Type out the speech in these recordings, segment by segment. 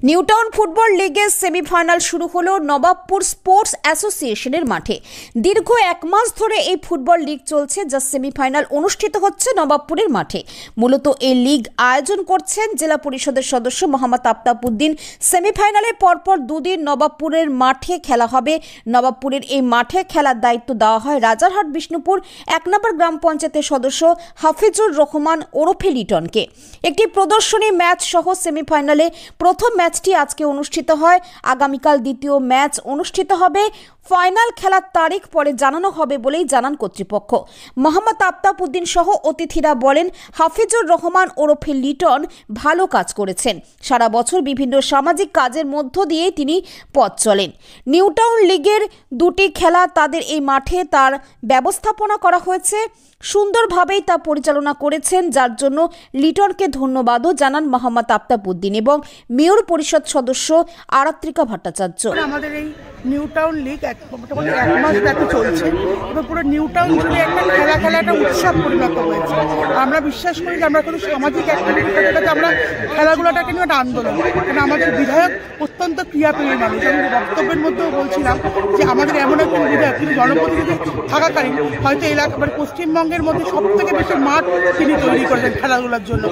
New Town football লিগের semifinal শুরু হলো নবাবপুর স্পোর্টস অ্যাসোসিয়েশনের মাঠে। দীর্ঘ এক মাস ধরে এই ফুটবল লিগ চলছে, যা সেমিফাইনাল অনুষ্ঠিত হচ্ছে নবাবপুরের মাঠে। মূলত এই লিগ আয়োজন করছেন জেলা পরিষদের সদস্য মোহাম্মদ আফতাব উদ্দিন। সেমিফাইনালে পরপর দুদিন নবাবপুরের মাঠে খেলা হবে। নবাবপুরের এই মাঠে খেলার দায়িত্ব দেওয়া হয় রাজারহাট বিষ্ণুপুর ১ নম্বর গ্রাম পঞ্চায়েতের সদস্য হাফিজুর রহমান ওরফে লিটনকে। একটি প্রদর্শনী ম্যাচ সহ সেমিফাইনালে প্রথম ম্যাচটি আজকে অনুষ্ঠিত হয়। আগামীকাল দ্বিতীয় ম্যাচ অনুষ্ঠিত হবে। ফাইনাল খেলার তারিখ পরে জানানো হবে বলেই জানান কর্তৃপক্ষ। মোহাম্মদ আফতাব উদ্দিন সহ অতিথিরা বলেন, হাফিজুর রহমান ওরফে লিটন ভালো কাজ করেছেন। সারা বছর বিভিন্ন সামাজিক কাজের মধ্য দিয়ে তিনি পথ চলেন। নিউটাউন লিগের দুটি খেলা তাদের এই মাঠে তার ব্যবস্থাপনা করা হয়েছে। সুন্দরভাবেই তা পরিচালনা করেছেন, যার জন্য লিটনকে ধন্যবাদও জানান মোহাম্মদ আফতাব উদ্দিন এবং মেয়র পরিষদ সদস্য আরাত্রিকা ভট্টাচার্য। আমাদের এই নিউটাউন লিগ মোটামুটি 1 মাস ব্যাপী চলছে এবং পুরো নিউটাউন জুড়ে একটা খেলাটা উৎসব পরিণত হয়েছে। আমরা বিশ্বাস করি যে আমরা কোনো সামাজিক অ্যাক্টিভিটি আমরা খেলাগুলোটাকে নিয়ে একটা আন্দোলন, কারণ আমাদের বিধায়ক অত্যন্ত ক্রিয়াপ্রেমী মানুষ। আমি বক্তব্যের মধ্যেও বলছিলাম যে আমাদের এমন একজন বিধায়ক, তিনি জনপ্রতিনিধি থাকাকালীন হয়তো এলাকা পশ্চিমবঙ্গের মধ্যে সব থেকে বেশি মাঠ তিনি তৈরি করেছেন খেলাধুলার জন্য।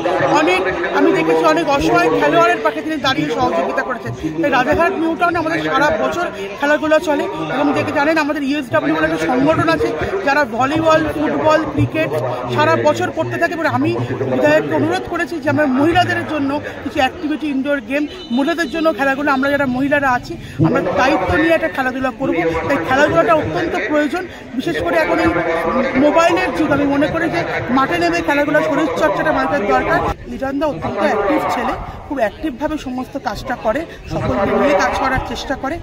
আমি দেখেছি অনেক অসহায় খেলোয়াড়ের পাশে তিনি দাঁড়িয়ে সহযোগিতা করেছেন। তাই রাজারহাট নিউটাউনে আমাদের সারা বছর খেলাগুলো চলে এবং দেখে জানেন আমাদের ইউএসডব্লিউ বলে একটা সংগঠন আছে যারা ভলিবল, ফুটবল, ক্রিকেট সারা বছর করতে থাকে। এবং আমি বিধায়ককে অনুরোধ করেছি যে আমরা মহিলাদের জন্য কিছু অ্যাক্টিভিটি, ইনডোর গেম, মহিলাদের জন্য খেলাগুলো আমরা যারা মহিলারা আছি আমরা দায়িত্ব নিয়ে একটা খেলাধুলা করবো। তাই খেলাধুলাটা অত্যন্ত প্রয়োজন, বিশেষ করে এখন এই মোবাইলের যুগ। আমি মনে করি যে মাঠে নেমে খেলাধুলা, শরীরচর্চাটা মানুষের দরকার। লিটনদা অত্যন্ত অ্যাক্টিভ ছেলে, খুব অ্যাক্টিভভাবে সমস্ত কাজটা করে, সকলকে নিয়ে কাজ করার চেষ্টা করে।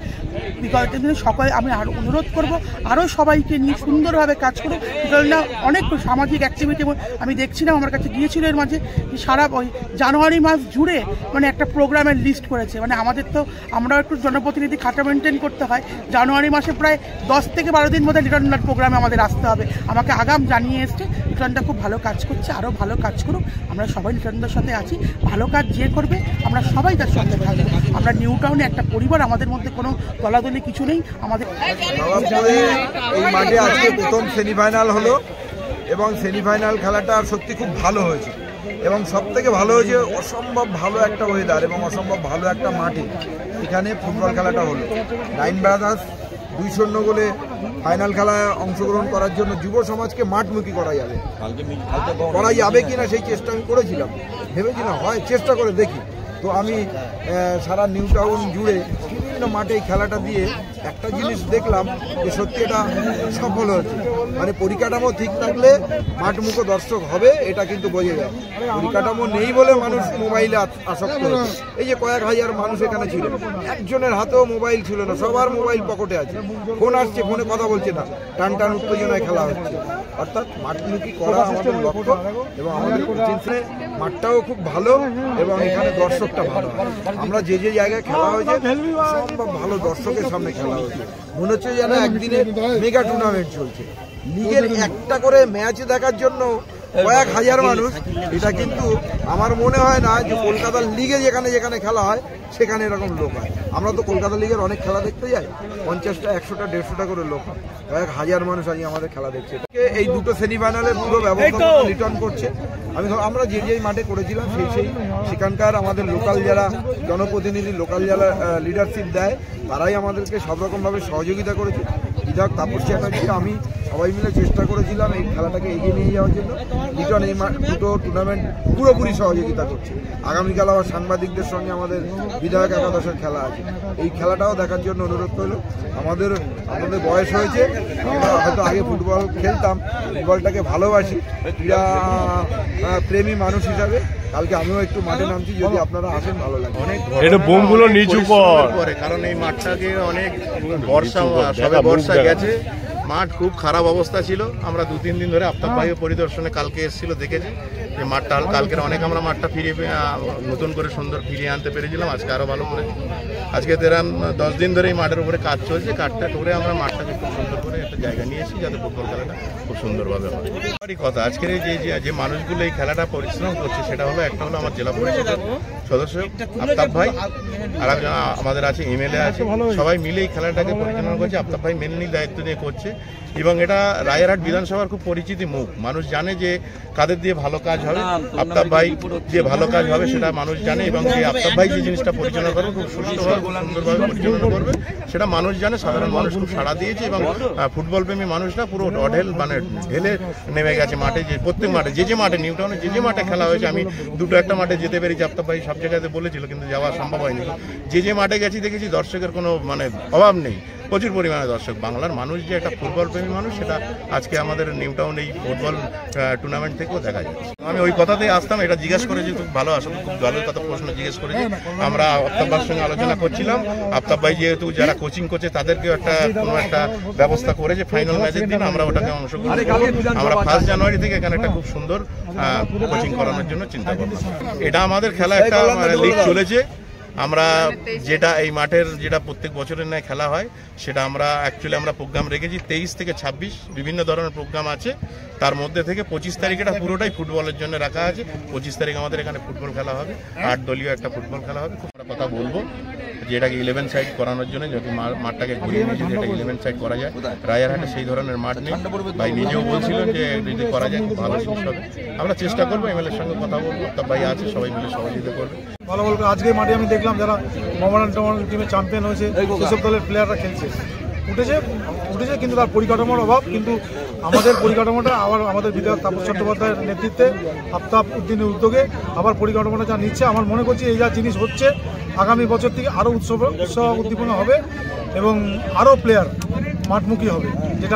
বিগত দিনে সকলে আমি আরও অনুরোধ করব আরও সবাইকে নিয়ে সুন্দরভাবে কাজ করুক। লিটনদা অনেক সামাজিক অ্যাক্টিভিটি আমি দেখছিলাম, আমার কাছে গিয়েছিল এর মাঝে সারা ওই জানুয়ারি মাস জুড়ে মানে একটা প্রোগ্রামের লিস্ট করেছে। মানে আমাদের তো আমরাও একটু জনপ্রতিনিধি খাতা মেনটেন করতে হয়। জানুয়ারি মাসে প্রায় 10 থেকে 12 দিন মধ্যে লিটনদার প্রোগ্রামে আমাদের আসতে হবে। আমাকে আগাম জানিয়ে এসছে লিটনদা খুব ভালো কাজ করছে, আরও ভালো কাজ করুক। আমরা সবাই লিটনদার সাথে আছি। ভালো কাজ যে করবে আমরা সবাই তার সঙ্গে থাকবো। আমরা নিউটাউনে একটা পরিবার, আমাদের মধ্যে কোনো দলাদলি কিছু নেই। আমাদের এই মাঠে আজকে প্রথম সেমিফাইনাল হলো এবং সেমিফাইনাল খেলাটা সত্যি খুব ভালো হয়েছে এবং সব থেকে ভালো হয়েছে অসম্ভব ভালো একটা ওয়েদার এবং অসম্ভব ভালো একটা মাঠে এখানে ফুটবল খেলাটা হলো। 9 ব্রাদার্স 2-0 গোলে ফাইনাল খেলায় অংশগ্রহণ করার জন্য যুব সমাজকে মাঠমুখী করা যাবে কিনা সেই চেষ্টা আমি করেছিলাম, ভেবেছিলাম হয় চেষ্টা করে দেখি। তো আমি সারা নিউটাউন জুড়ে বিভিন্ন মাঠে এই খেলাটা দিয়ে একটা জিনিস দেখলাম যে সত্যি এটা সফল হয়েছে। মানে পরিকাঠামো ঠিক থাকলে মাঠমুখো দর্শক হবে, এটা কিন্তু বোঝা যায়। পরিকাঠামো নেই বলে মানুষ মোবাইলে আসক্ত হচ্ছে। এই যে কয়েক হাজার মানুষ এখানে ছিল, একজনের হাতেও মোবাইল ছিল না, সবার মোবাইল পকেটে আছে, ফোন আসছে, ফোনে কথা বলছে না, টান টান উত্তেজনায় খেলা হচ্ছে। অর্থাৎ মাঠমুখী করা আমাদের লক্ষ্য এবং আমাদের কোচিংয়ে মাঠটাও খুব ভালো এবং এখানে দর্শকটা ভালো। আমরা যে জায়গায় খেলা হয়েছে সম্ভব ভালো দর্শকের সামনে খেলা হয়েছে, মনে হচ্ছে যেন একদিনে মেগা টুর্নামেন্ট চলছে। লিগের একটা করে ম্যাচ দেখার জন্য কয়েক হাজার মানুষ, এটা কিন্তু আমার মনে হয় না যে কলকাতার লিগে যেখানে যেখানে খেলা হয় সেখানে এরকম লোক হয়। আমরা তো কলকাতা লিগের অনেক খেলা দেখতে যাই, 50টা 100টা 150টা করে লোক হয়, কয়েক হাজার মানুষ আজ আমাদের খেলা দেখছে। এই দুটো সেমিফাইনালে পুরো ব্যবস্থা রিটার্ন করছে। আমরা যে মাঠে করেছিলাম সেখানকার আমাদের লোকাল যারা জনপ্রতিনিধি, লোকাল যারা লিডারশিপ দেয় তারাই আমাদেরকে সব রকমভাবে সহযোগিতা করেছে। বিধায়ক তাপসী চ্যাটার্জি, আমি সবাই মিলে চেষ্টা করেছিলাম এই খেলাটাকে এগিয়ে নিয়ে যাওয়ার জন্য। লিটন এই দুটো টুর্নামেন্ট পুরোপুরি সহযোগিতা করছে। আগামীকাল আবার সাংবাদিকদের সঙ্গে আমাদের বিধায়ক একাদশের খেলা আছে, এই খেলাটাও দেখার জন্য অনুরোধ করলো। আমাদের বয়স হয়েছে, আমরা হয়তো আগে ফুটবল খেলতাম, ফুটবলটাকে ভালোবাসি, ক্রীড়া প্রেমী মানুষ হিসাবে কালকে আমিও একটু মাঠে নামছি, যদি আপনারা আসেন ভালো লাগে। অনেক বোমগুলো নিচু করে, কারণ এই মাঠটাকে অনেক বর্ষা গেছে, মাঠ খুব খারাপ অবস্থা ছিল। আমরা 2-3 দিন ধরে আফতাব ভাই পরিদর্শনে কালকে এসেছিল, দেখেছি যে মাঠটা কালকের অনেক আমরা মাঠটা নতুন করে সুন্দর ফিরিয়ে আনতে পেরেছিলাম। আজকে আরও ভালো করে, আজকে 10 দিন ধরে এই মাঠের উপরে কাজ চলছে, কাজটা করে আমরা মাঠটাকে খুব সুন্দর করে একটা জায়গা নিয়ে এসেছি যাতে ফুটবল খেলাটা খুব সুন্দরভাবে হয়। আমারই কথা আজকের এই যে মানুষগুলো এই খেলাটা পরিশ্রম করছে সেটা হলো একটা হলো আমার জেলা পরিষদের সদস্য আফতাব ভাই, আর একজন আমাদের আছে এমএলএ আছে, সবাই মিলে এই খেলাটাকে পরিচালনা করছে। আফতাব ভাই মেনলি দায়িত্ব নিয়ে করছে এবং এটা রায়েরহাট বিধানসভার খুব পরিচিতি মুখ, মানুষ জানে যে কাদের দিয়ে ভালো কাজ হবে। আফতাব ভাই যে ভালো কাজ হবে সেটা মানুষ জানে এবং যে আফতাব ভাই যে জিনিসটা পরিচালনা করবে খুব সুষ্ঠুভাবে সুন্দরভাবে পরিচালনা করবে সেটা মানুষ জানে। সাধারণ মানুষ খুব সাড়া দিয়েছে এবং ফুটবল প্রেমী মানুষরা পুরো অঢেল মানে ঢেলে নেমে গেছে মাঠে। যে প্রত্যেক মাঠে যে মাঠে নিউটাউনে যে মাঠে খেলা হয়েছে, আমি দুটো একটা মাঠে যেতে পেরেছি, আফতাব ভাই সব জায়গাতে বলেছিল কিন্তু যাওয়া সম্ভব হয়নি। যে মাঠে গেছি দেখেছি দর্শকের কোনো মানে অভাব নেই, প্রচুর পরিমাণে দর্শক। বাংলার মানুষ যে একটা ফুটবল প্রেমী মানুষ সেটা আজকে আমাদের নিউটাউন এই ফুটবল টুর্নামেন্ট থেকেও দেখা যাচ্ছে। আমি ওই কথাতেই আসতাম, এটা জিজ্ঞেস করেছি, খুব ভালো আসলে খুব ভালো কথা প্রশ্ন জিজ্ঞেস করেছি। আমরা আফতাব ভাইয়ের সঙ্গে আলোচনা করছিলাম, আফতাব ভাই যেহেতু যারা কোচিং করছে তাদেরকেও কোনো একটা ব্যবস্থা করেছে ফাইনাল ম্যাচের দিন আমরা ওটাকে অংশগ্রহণ করব। আমরা 1 জানুয়ারি থেকে এখানে একটা খুব সুন্দর কোচিং করানোর জন্য চিন্তা করব। এটা আমাদের খেলা একটা লিগ চলেছে। আমরা যেটা এই মাঠের যেটা প্রত্যেক বছরের ন্যায় খেলা হয় সেটা আমরা অ্যাকচুয়ালি আমরা প্রোগ্রাম রেখেছি 23 থেকে 26 বিভিন্ন ধরনের প্রোগ্রাম আছে। তার মধ্যে থেকে 25 তারিখ এটা পুরোটাই ফুটবলের জন্য রাখা আছে। 25 তারিখ আমাদের এখানে ফুটবল খেলা হবে, 8 দলীয় একটা ফুটবল খেলা হবে। খুব একটা কথা বলবো যে এটাকে 11 সাইড করানোর জন্য যদি মাঠটাকে ঘুরিয়ে নিয়েছি যেটা 11 সাইড করা যায়, রায়েরহাটে সেই ধরনের মাঠ নেই। ভাই নিজেও বলছিলেন যে যদি করা যায় খুব ভালো জিনিস হবে। আমরা চেষ্টা করবো, এমএলএর সঙ্গে কথা বলবো, আফতাব ভাই আছে, সবাই মিলে সহযোগিতা করবে। ভালো বলবো, আজকে মাঠে আমি দেখলাম যারা মোহামেডান টিমে চ্যাম্পিয়ন হয়েছে সেসব দলের প্লেয়াররা খেলছে, উঠেছে কিন্তু তার পরিকাঠামোর অভাব। কিন্তু আমাদের পরিকাঠামোটা আবার আমাদের বিধায়ক তাপস চট্টোপাধ্যায়ের নেতৃত্বে আফতাব উদ্দিনের উদ্যোগে আবার পরিকাঠামোটা যা নিচ্ছে, আমার মনে করছি এই যা জিনিস হচ্ছে আগামী বছর থেকে আরও উৎসব উদ্দীপনা হবে এবং আরও প্লেয়ার মাঠমুখী হবে, যেটা